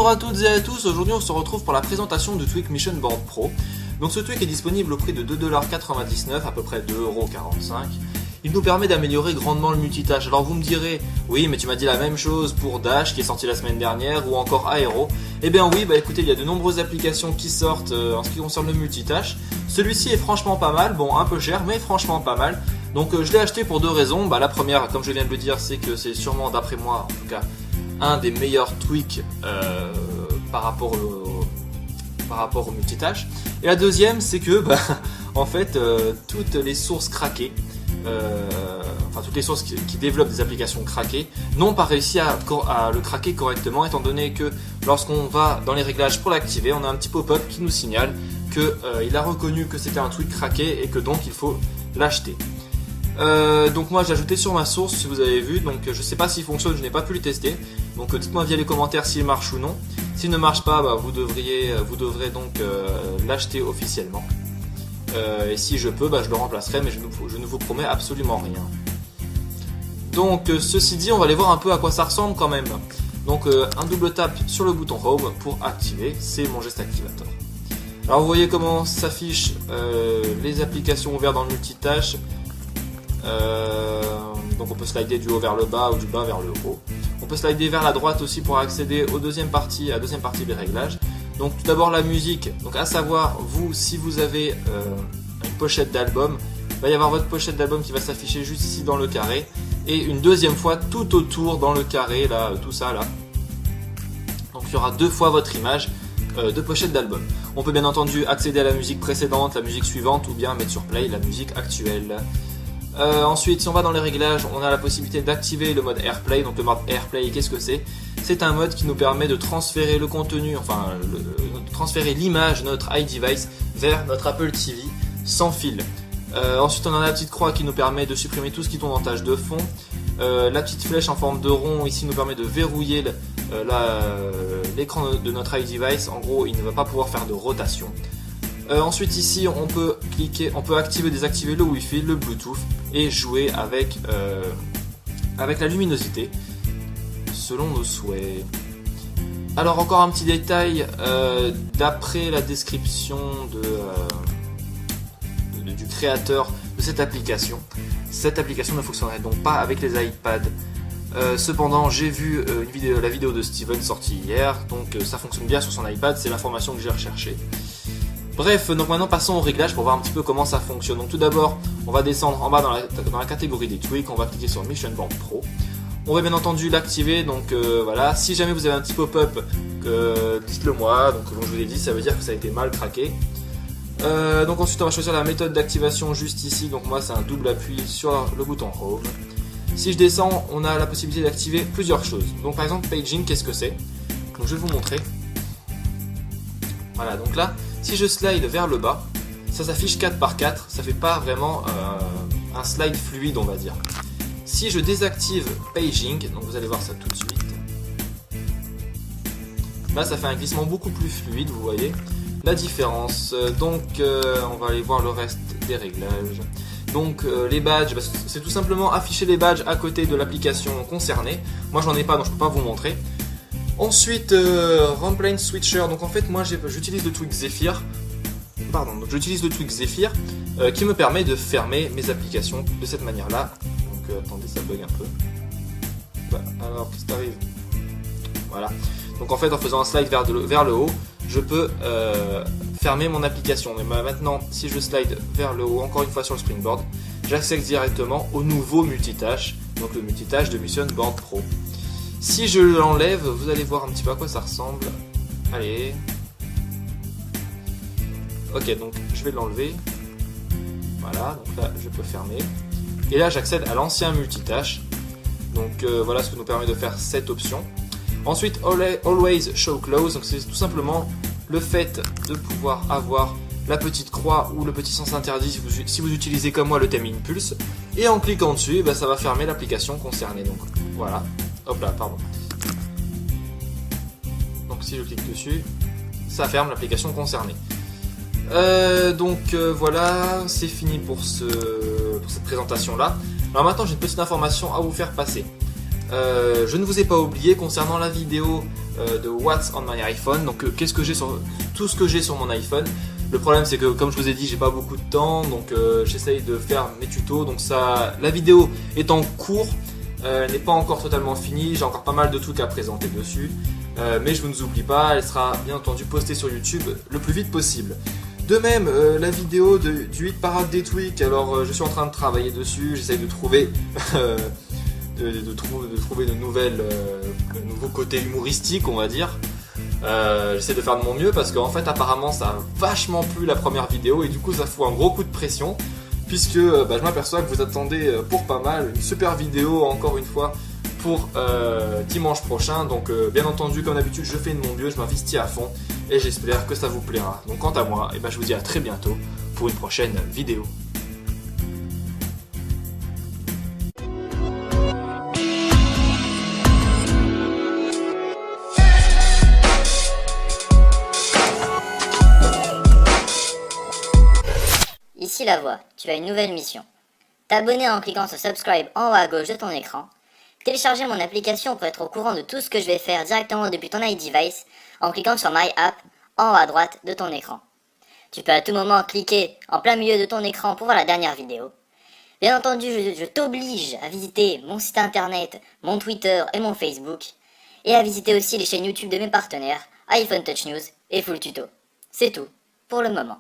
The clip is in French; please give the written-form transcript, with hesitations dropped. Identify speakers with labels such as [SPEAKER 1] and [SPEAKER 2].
[SPEAKER 1] Bonjour à toutes et à tous, aujourd'hui on se retrouve pour la présentation du Tweak Mission Board Pro. Donc ce tweak est disponible au prix de 2,99$, à peu près 2,45€. Il nous permet d'améliorer grandement le multitâche. Alors vous me direz, oui mais tu m'as dit la même chose pour Dash qui est sorti la semaine dernière ou encore Aero. Eh bien oui, bah écoutez, il y a de nombreuses applications qui sortent en ce qui concerne le multitâche. Celui-ci est franchement pas mal, bon un peu cher mais franchement pas mal. Donc je l'ai acheté pour deux raisons. La première, comme je viens de le dire, c'est que c'est sûrement d'après moi en tout cas un des meilleurs tweaks par rapport au multitâche. Et la deuxième, c'est que en fait toutes les sources craquées, toutes les sources qui développent des applications craquées n'ont pas réussi à le craquer correctement, étant donné que lorsqu'on va dans les réglages pour l'activer, on a un petit pop-up qui nous signale qu'il a reconnu que c'était un tweak craqué et que donc il faut l'acheter. Donc moi j'ai ajouté sur ma source, si vous avez vu, donc je sais pas s'il fonctionne, je n'ai pas pu le tester, donc dites-moi via les commentaires s'il marche ou non. S'il ne marche pas, vous devrez donc l'acheter officiellement, et si je peux, je le remplacerai, mais je ne vous promets absolument rien. Donc ceci dit, on va aller voir un peu à quoi ça ressemble quand même. Donc un double tap sur le bouton Home pour activer, c'est mon geste activateur. Alors vous voyez comment s'affichent les applications ouvertes dans le multitâche. Donc on peut slider du haut vers le bas ou du bas vers le haut. On peut slider vers la droite aussi pour accéder à la deuxième partie des réglages. Donc tout d'abord la musique, donc à savoir vous, si vous avez une pochette d'album, il va y avoir votre pochette d'album qui va s'afficher juste ici dans le carré, et une deuxième fois tout autour dans le carré, là, tout ça là. Donc il y aura deux fois votre image de pochette d'album. On peut bien entendu accéder à la musique précédente, la musique suivante, ou bien mettre sur play la musique actuelle. Ensuite, si on va dans les réglages, on a la possibilité d'activer le mode AirPlay. Donc le mode AirPlay, qu'est-ce que c'est? C'est un mode qui nous permet de transférer le contenu, transférer l'image de notre iDevice vers notre Apple TV sans fil. Ensuite, on a la petite croix qui nous permet de supprimer tout ce qui tourne en tâche de fond. La petite flèche en forme de rond ici nous permet de verrouiller l'écran de notre iDevice. En gros, il ne va pas pouvoir faire de rotation. Ensuite ici on peut activer, désactiver le Wi-Fi, le Bluetooth et jouer avec la luminosité selon nos souhaits. Alors encore un petit détail, d'après la description du créateur de cette application ne fonctionnerait donc pas avec les iPads. Cependant j'ai vu la vidéo de Steven sortie hier, donc ça fonctionne bien sur son iPad, c'est l'information que j'ai recherchée. Bref, donc maintenant passons au réglage pour voir un petit peu comment ça fonctionne. Donc tout d'abord, on va descendre en bas dans la catégorie des tweaks, on va cliquer sur Mission Board Pro. On va bien entendu l'activer, donc voilà. Si jamais vous avez un petit pop-up, dites-le moi. Donc comme je vous l'ai dit, ça veut dire que ça a été mal craqué. Donc ensuite on va choisir la méthode d'activation juste ici. Donc moi c'est un double appui sur le bouton Home. Si je descends, on a la possibilité d'activer plusieurs choses. Donc par exemple paging, qu'est-ce que c'est? Donc je vais vous montrer. Voilà, donc là, si je slide vers le bas, ça s'affiche 4x4, ça fait pas vraiment un slide fluide, on va dire. Si je désactive paging, donc vous allez voir ça tout de suite, là ça fait un glissement beaucoup plus fluide, vous voyez la différence. Donc on va aller voir le reste des réglages. Donc les badges, c'est tout simplement afficher les badges à côté de l'application concernée. Moi j'en ai pas, donc je peux pas vous montrer. Ensuite, Ramplane Switcher, donc en fait moi j'utilise le tweak Zephyr, qui me permet de fermer mes applications de cette manière là. Donc attendez, ça bug un peu. Alors qu'est-ce qui arrive? Voilà. Donc en fait en faisant un slide vers le haut, je peux fermer mon application. Mais maintenant si je slide vers le haut, encore une fois sur le Springboard, j'accède directement au nouveau multitâche, donc le multitâche de Mission Board Pro. Si je l'enlève, vous allez voir un petit peu à quoi ça ressemble. Allez. Ok, donc je vais l'enlever. Voilà, donc là je peux fermer. Et là j'accède à l'ancien multitâche. Donc voilà ce que nous permet de faire cette option. Ensuite, Always Show Close. Donc c'est tout simplement le fait de pouvoir avoir la petite croix ou le petit sens interdit si vous utilisez comme moi le thème Impulse. Et en cliquant dessus, ça va fermer l'application concernée. Donc voilà. Hop là, pardon. Donc si je clique dessus, ça ferme l'application concernée. Voilà, c'est fini pour cette présentation là. Alors maintenant j'ai une petite information à vous faire passer. je ne vous ai pas oublié concernant la vidéo de What's on my iPhone. Donc qu'est-ce que j'ai sur tout ce que j'ai sur mon iPhone. Le problème c'est que comme je vous ai dit, j'ai pas beaucoup de temps, donc j'essaye de faire mes tutos. Donc la vidéo est en cours, elle n'est pas encore totalement finie, j'ai encore pas mal de trucs à présenter dessus. Mais je ne vous oublie pas, elle sera bien entendu postée sur YouTube le plus vite possible. De même, la vidéo du hit parade des tweaks, alors je suis en train de travailler dessus, j'essaye de trouver de trouver de nouveaux côtés humoristiques, on va dire. J'essaie de faire de mon mieux parce qu'en fait apparemment ça a vachement plu la première vidéo et du coup ça fout un gros coup de pression puisque je m'aperçois que vous attendez pour pas mal une super vidéo encore une fois pour dimanche prochain. Donc bien entendu comme d'habitude je fais de mon mieux, je m'investis à fond et j'espère que ça vous plaira. Donc quant à moi, je vous dis à très bientôt pour une prochaine vidéo.
[SPEAKER 2] Ici la voix, tu as une nouvelle mission. T'abonner en cliquant sur subscribe en haut à gauche de ton écran. Télécharger mon application pour être au courant de tout ce que je vais faire directement depuis ton iDevice en cliquant sur My App en haut à droite de ton écran. Tu peux à tout moment cliquer en plein milieu de ton écran pour voir la dernière vidéo. Bien entendu, je t'oblige à visiter mon site internet, mon Twitter et mon Facebook, et à visiter aussi les chaînes YouTube de mes partenaires, iPhone Touch News et Full Tuto. C'est tout pour le moment.